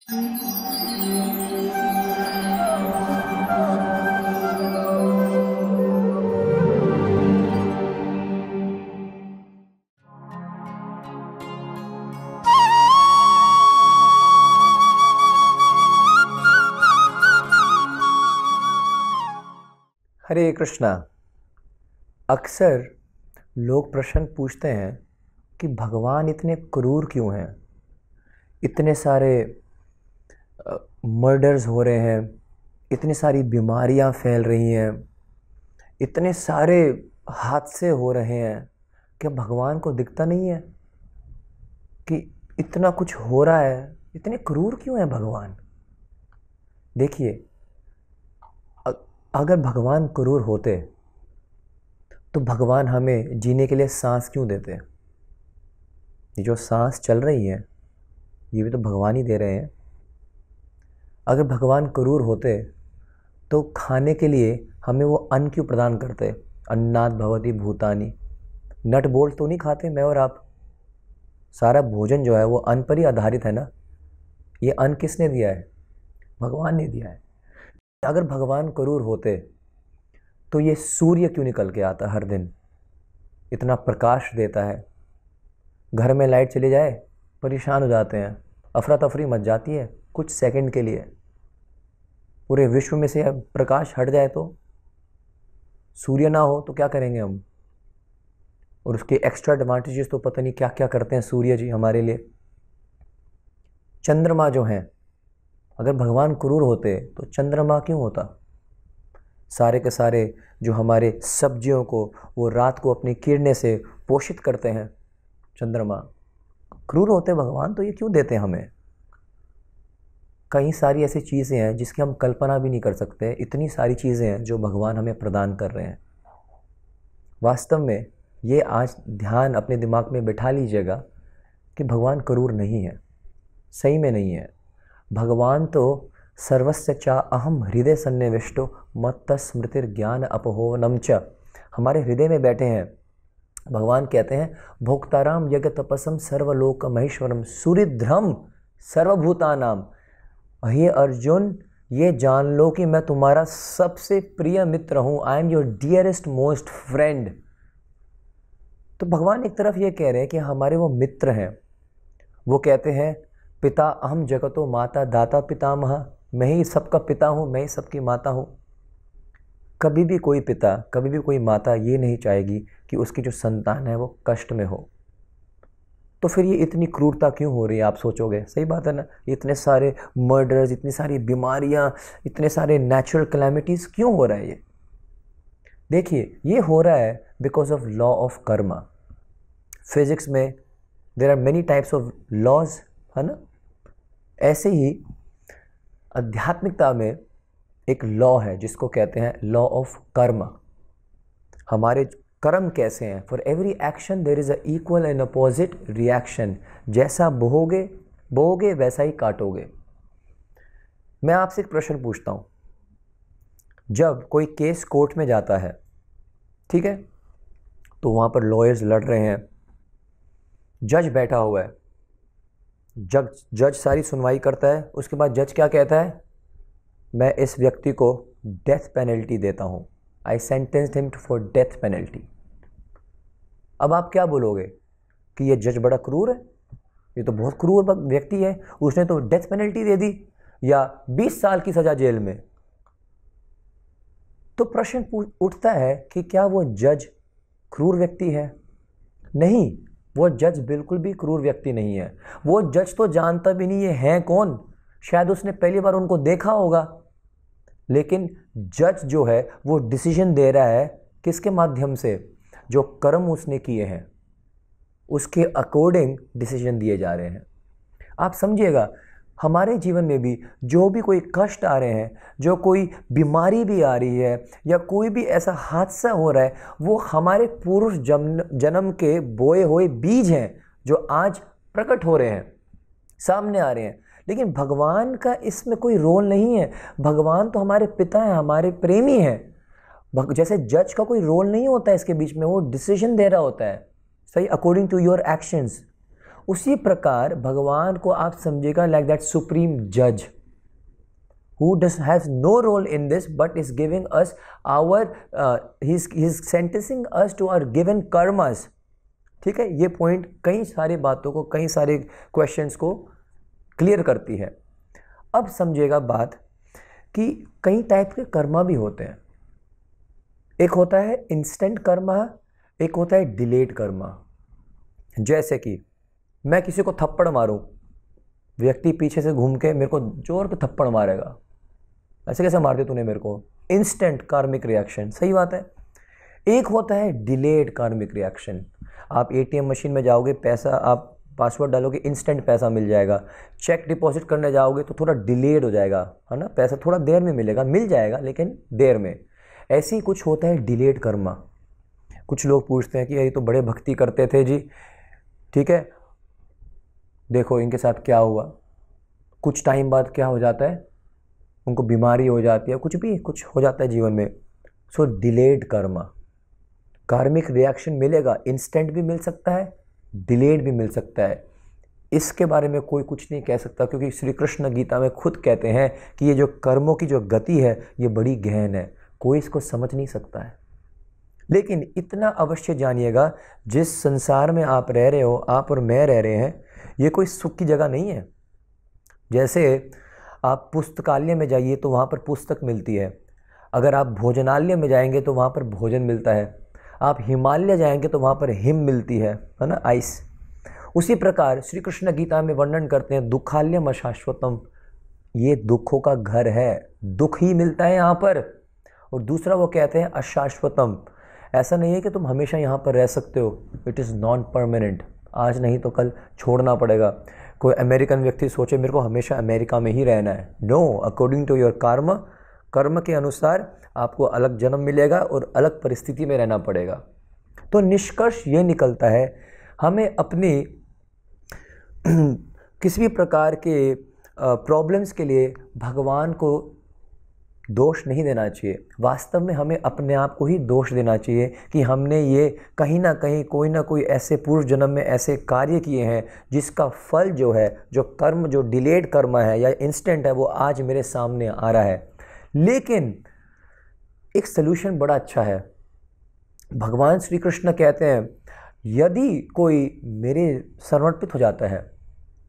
हरे कृष्णा। अक्सर लोग प्रश्न पूछते हैं कि भगवान इतने क्रूर क्यों हैं। इतने सारे मर्डर्स हो रहे हैं, इतनी सारी बीमारियां फैल रही हैं, इतने सारे हादसे हो रहे हैं। क्या भगवान को दिखता नहीं है कि इतना कुछ हो रहा है? इतने क्रूर क्यों है भगवान? देखिए, अगर भगवान क्रूर होते तो भगवान हमें जीने के लिए सांस क्यों देते? ये जो सांस चल रही है ये भी तो भगवान ही दे रहे हैं। अगर भगवान क्रूर होते तो खाने के लिए हमें वो अन्न क्यों प्रदान करते? अन्नात् भवति भूतानि। नट बोल्ट तो नहीं खाते मैं और आप। सारा भोजन जो है वो अन्न पर ही आधारित है ना। ये अन्न किसने दिया है? भगवान ने दिया है। अगर भगवान क्रूर होते तो ये सूर्य क्यों निकल के आता हर दिन, इतना प्रकाश देता है? घर में लाइट चली जाए परेशान हो जाते हैं, अफरा तफरी मच जाती है कुछ सेकंड के लिए। पूरे विश्व में से अब प्रकाश हट जाए तो सूर्य ना हो तो क्या करेंगे हम? और उसके एक्स्ट्रा एडवांटेजेस तो पता नहीं क्या क्या करते हैं सूर्य जी हमारे लिए। चंद्रमा जो हैं, अगर भगवान क्रूर होते तो चंद्रमा क्यों होता? सारे के सारे जो हमारे सब्जियों को वो रात को अपनी किरणें से पोषित करते हैं, चंद्रमा क्रूर होते भगवान तो ये क्यों देते हमें? कई सारी ऐसी चीज़ें हैं जिसकी हम कल्पना भी नहीं कर सकते। इतनी सारी चीज़ें हैं जो भगवान हमें प्रदान कर रहे हैं। वास्तव में ये आज ध्यान अपने दिमाग में बिठा लीजिएगा कि भगवान क्रूर नहीं है, सही में नहीं है। भगवान तो सर्वस्य चा अहम हृदय सन्निविष्टो मत्त स्मृतिर ज्ञान अपहोनम च, हमारे हृदय में बैठे हैं। भगवान कहते हैं भोक्ताराम यज्ञ तपसम सर्वलोक महेश्वरम सूर्यध्रम सर्वभूतानाम। हे अर्जुन, ये जान लो कि मैं तुम्हारा सबसे प्रिय मित्र हूँ। I am your dearest most friend. तो भगवान एक तरफ ये कह रहे हैं कि हमारे वो मित्र हैं। वो कहते हैं पिता अहम जगतो माता दाता पितामह, मैं ही सबका पिता हूँ, मैं ही सबकी माता हूँ। कभी भी कोई पिता, कभी भी कोई माता ये नहीं चाहेगी कि उसकी जो संतान है वो कष्ट में हो। तो फिर ये इतनी क्रूरता क्यों हो रही है आप सोचोगे? सही बात है ना। इतने सारे मर्डर्स, इतनी सारी बीमारियाँ, इतने सारे नेचुरल कैलेमिटीज़ क्यों हो रहा है? ये देखिए, ये हो रहा है because of law of karma. Physics में there are many types of laws, है ना। ऐसे ही आध्यात्मिकता में एक लॉ है जिसको कहते हैं लॉ ऑफ कर्मा। हमारे कर्म कैसे हैं? For every action there is a equal and opposite reaction. जैसा बोओगे वैसा ही काटोगे। मैं आपसे एक प्रश्न पूछता हूँ। जब कोई केस कोर्ट में जाता है, ठीक है, तो वहाँ पर लॉयर्स लड़ रहे हैं, जज बैठा हुआ है, जज सारी सुनवाई करता है। उसके बाद जज क्या कहता है? मैं इस व्यक्ति को डेथ पेनल्टी देता हूँ। I sentenced him for death penalty. अब आप क्या बोलोगे कि ये जज बड़ा क्रूर है, ये तो बहुत क्रूर व्यक्ति है, उसने तो डेथ पेनल्टी दे दी या 20 साल की सजा जेल में। तो प्रश्न उठता है कि क्या वो जज क्रूर व्यक्ति है? नहीं, वो जज बिल्कुल भी क्रूर व्यक्ति नहीं है। वो जज तो जानता भी नहीं ये हैं कौन। शायद उसने पहली बार उनको देखा होगा, लेकिन जज जो है वो डिसीजन दे रहा है किसके माध्यम से? जो कर्म उसने किए हैं उसके अकॉर्डिंग डिसीजन दिए जा रहे हैं। आप समझिएगा, हमारे जीवन में भी जो भी कोई कष्ट आ रहे हैं, जो कोई बीमारी भी आ रही है या कोई भी ऐसा हादसा हो रहा है, वो हमारे पूर्व जन्म के बोए हुए बीज हैं जो आज प्रकट हो रहे हैं, सामने आ रहे हैं। लेकिन भगवान का इसमें कोई रोल नहीं है। भगवान तो हमारे पिता हैं, हमारे प्रेमी हैं। जैसे जज का कोई रोल नहीं होता है इसके बीच में, वो डिसीजन दे रहा होता है, सही, अकॉर्डिंग टू योर एक्शंस। उसी प्रकार भगवान को आप समझिएगा लाइक दैट सुप्रीम जज who has no role in this but is giving us our he's sentencing us to our given karmas. ठीक है, ये पॉइंट कई सारी बातों को, कई सारे क्वेश्चंस को क्लियर करती है। अब समझिएगा बात कि कई टाइप के कर्मा भी होते हैं। एक होता है इंस्टेंट कर्मा, एक होता है डिलेड कर्मा। जैसे कि मैं किसी को थप्पड़ मारूं, व्यक्ति पीछे से घूम के मेरे को जोर के थप्पड़ मारेगा, ऐसे कैसे मार दिया तूने मेरे को, इंस्टेंट कार्मिक रिएक्शन, सही बात है। एक होता है डिलेड कार्मिक रिएक्शन। आप एटीएम मशीन में जाओगे, पैसा आप पासवर्ड डालोगे, इंस्टेंट पैसा मिल जाएगा। चेक डिपॉजिट करने जाओगे तो थोड़ा डिलेड हो जाएगा, है ना, पैसा थोड़ा देर में मिलेगा, मिल जाएगा लेकिन देर में। ऐसे ही कुछ होता है डिलेड कर्मा। कुछ लोग पूछते हैं कि ये तो बड़े भक्ति करते थे जी, ठीक है, देखो इनके साथ क्या हुआ, कुछ टाइम बाद क्या हो जाता है, उनको बीमारी हो जाती है, कुछ हो जाता है जीवन में। सो डिलेड कर्मा, कार्मिक रिएक्शन मिलेगा, इंस्टेंट भी मिल सकता है, डिलेड भी मिल सकता है। इसके बारे में कोई कुछ नहीं कह सकता, क्योंकि श्री कृष्ण गीता में खुद कहते हैं कि ये जो कर्मों की जो गति है ये बड़ी गहन है, कोई इसको समझ नहीं सकता है। लेकिन इतना अवश्य जानिएगा, जिस संसार में आप रह रहे हो, आप और मैं रह रहे हैं, ये कोई सुख की जगह नहीं है। जैसे आप पुस्तकालय में जाइए तो वहाँ पर पुस्तक मिलती है, अगर आप भोजनालय में जाएंगे तो वहाँ पर भोजन मिलता है, आप हिमालय जाएंगे तो वहाँ पर हिम मिलती है ना, आइस। उसी प्रकार श्री कृष्ण गीता में वर्णन करते हैं दुखालयम अशाश्वतम, ये दुखों का घर है, दुख ही मिलता है यहाँ पर। और दूसरा वो कहते हैं अशाश्वतम, ऐसा नहीं है कि तुम हमेशा यहाँ पर रह सकते हो, इट इज़ नॉन परमानेंट, आज नहीं तो कल छोड़ना पड़ेगा। कोई अमेरिकन व्यक्ति सोचे मेरे को हमेशा अमेरिका में ही रहना है, नो, अकॉर्डिंग टू योर कर्म के अनुसार आपको अलग जन्म मिलेगा और अलग परिस्थिति में रहना पड़ेगा। तो निष्कर्ष ये निकलता है, हमें अपनी किसी भी प्रकार के प्रॉब्लम्स के लिए भगवान को दोष नहीं देना चाहिए। वास्तव में हमें अपने आप को ही दोष देना चाहिए कि हमने ये कहीं ना कहीं कोई ना कोई ऐसे पूर्व जन्म में ऐसे कार्य किए हैं जिसका फल जो है, जो कर्म, जो डिलेड कर्म है या इंस्टेंट है, वो आज मेरे सामने आ रहा है। लेकिन एक सलूशन बड़ा अच्छा है। भगवान श्री कृष्ण कहते हैं यदि कोई मेरे समर्पित हो जाता है,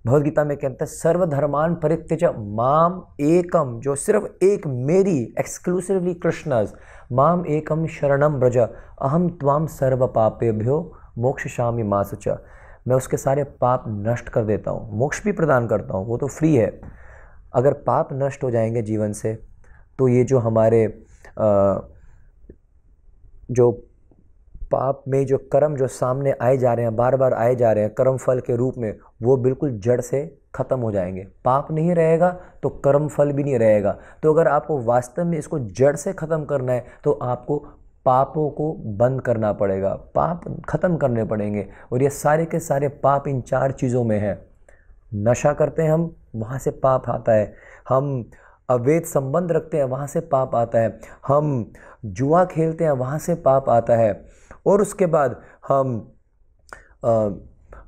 भगवद गीता में कहते हैं सर्वधर्मान परित्यज माम एकम, जो सिर्फ एक मेरी, एक्सक्लूसिवली कृष्णस, माम एकम शरणम ब्रज अहम त्वाम सर्व पापेभ्यो मोक्षयामि मा शुच, मैं उसके सारे पाप नष्ट कर देता हूँ, मोक्ष भी प्रदान करता हूँ, वो तो फ्री है। अगर पाप नष्ट हो जाएंगे जीवन से तो ये जो हमारे जो पाप में जो कर्म जो सामने आए जा रहे हैं, बार बार आए जा रहे हैं कर्म फल के रूप में, वो बिल्कुल जड़ से ख़त्म हो जाएंगे। पाप नहीं रहेगा तो कर्म फल भी नहीं रहेगा। तो अगर आपको वास्तव में इसको जड़ से ख़त्म करना है तो आपको पापों को बंद करना पड़ेगा, पाप ख़त्म करने पड़ेंगे। और ये सारे के सारे पाप इन 4 चीज़ों में हैं। नशा करते हैं हम, वहाँ से पाप आता है। हम अवैध संबंध रखते हैं, वहाँ से पाप आता है। हम जुआ खेलते हैं, वहाँ से पाप आता है। और उसके बाद हम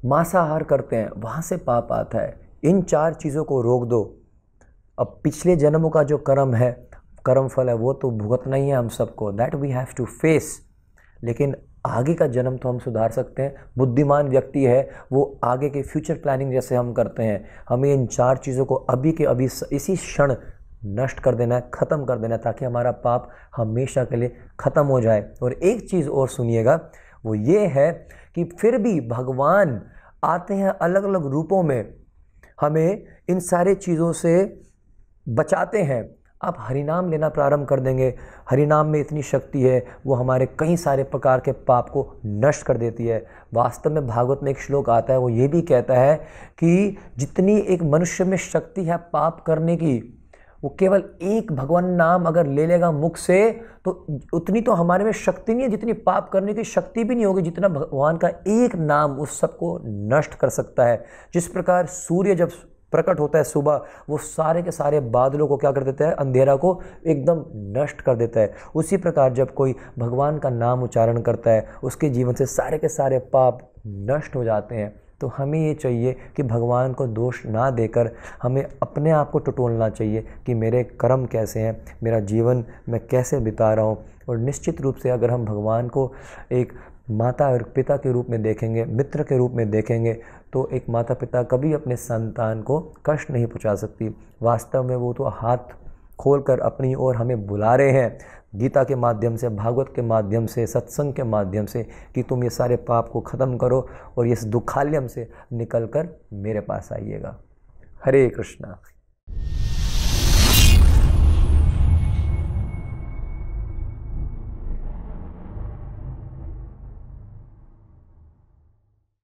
मांसाहार करते हैं, वहाँ से पाप आता है। इन 4 चीज़ों को रोक दो। अब पिछले जन्मों का जो कर्म है, कर्म फल है, वो तो भुगतना ही है हम सबको, that we have to face. लेकिन आगे का जन्म तो हम सुधार सकते हैं। बुद्धिमान व्यक्ति है वो आगे के फ्यूचर प्लानिंग जैसे हम करते हैं, हमें इन 4 चीज़ों को अभी के अभी इसी क्षण नष्ट कर देना है, ख़त्म कर देना है, ताकि हमारा पाप हमेशा के लिए ख़त्म हो जाए। और एक चीज़ और सुनिएगा, वो ये है कि फिर भी भगवान आते हैं अलग अलग रूपों में, हमें इन सारे चीज़ों से बचाते हैं। आप हरिनाम लेना प्रारंभ कर देंगे, हरिनाम में इतनी शक्ति है, वो हमारे कई सारे प्रकार के पाप को नष्ट कर देती है। वास्तव में भागवत में एक श्लोक आता है, वो ये भी कहता है कि जितनी एक मनुष्य में शक्ति है पाप करने की, वो केवल एक भगवान नाम अगर ले लेगा मुख से, तो उतनी तो हमारे में शक्ति नहीं है, जितनी पाप करने की शक्ति भी नहीं होगी, जितना भगवान का एक नाम उस सबको नष्ट कर सकता है। जिस प्रकार सूर्य जब प्रकट होता है सुबह, वो सारे के सारे बादलों को क्या कर देता है, अंधेरा को एकदम नष्ट कर देता है। उसी प्रकार जब कोई भगवान का नाम उच्चारण करता है, उसके जीवन से सारे के सारे पाप नष्ट हो जाते हैं। तो हमें ये चाहिए कि भगवान को दोष ना देकर हमें अपने आप को टटोलना चाहिए कि मेरे कर्म कैसे हैं, मेरा जीवन मैं कैसे बिता रहा हूँ। और निश्चित रूप से अगर हम भगवान को एक माता और पिता के रूप में देखेंगे, मित्र के रूप में देखेंगे, तो एक माता पिता कभी अपने संतान को कष्ट नहीं पहुंचा सकती। वास्तव में वो तो हाथ खोलकर अपनी ओर हमें बुला रहे हैं गीता के माध्यम से, भागवत के माध्यम से, सत्संग के माध्यम से, कि तुम ये सारे पाप को ख़त्म करो और इस दुखालयम से निकलकर मेरे पास आइएगा। हरे कृष्णा।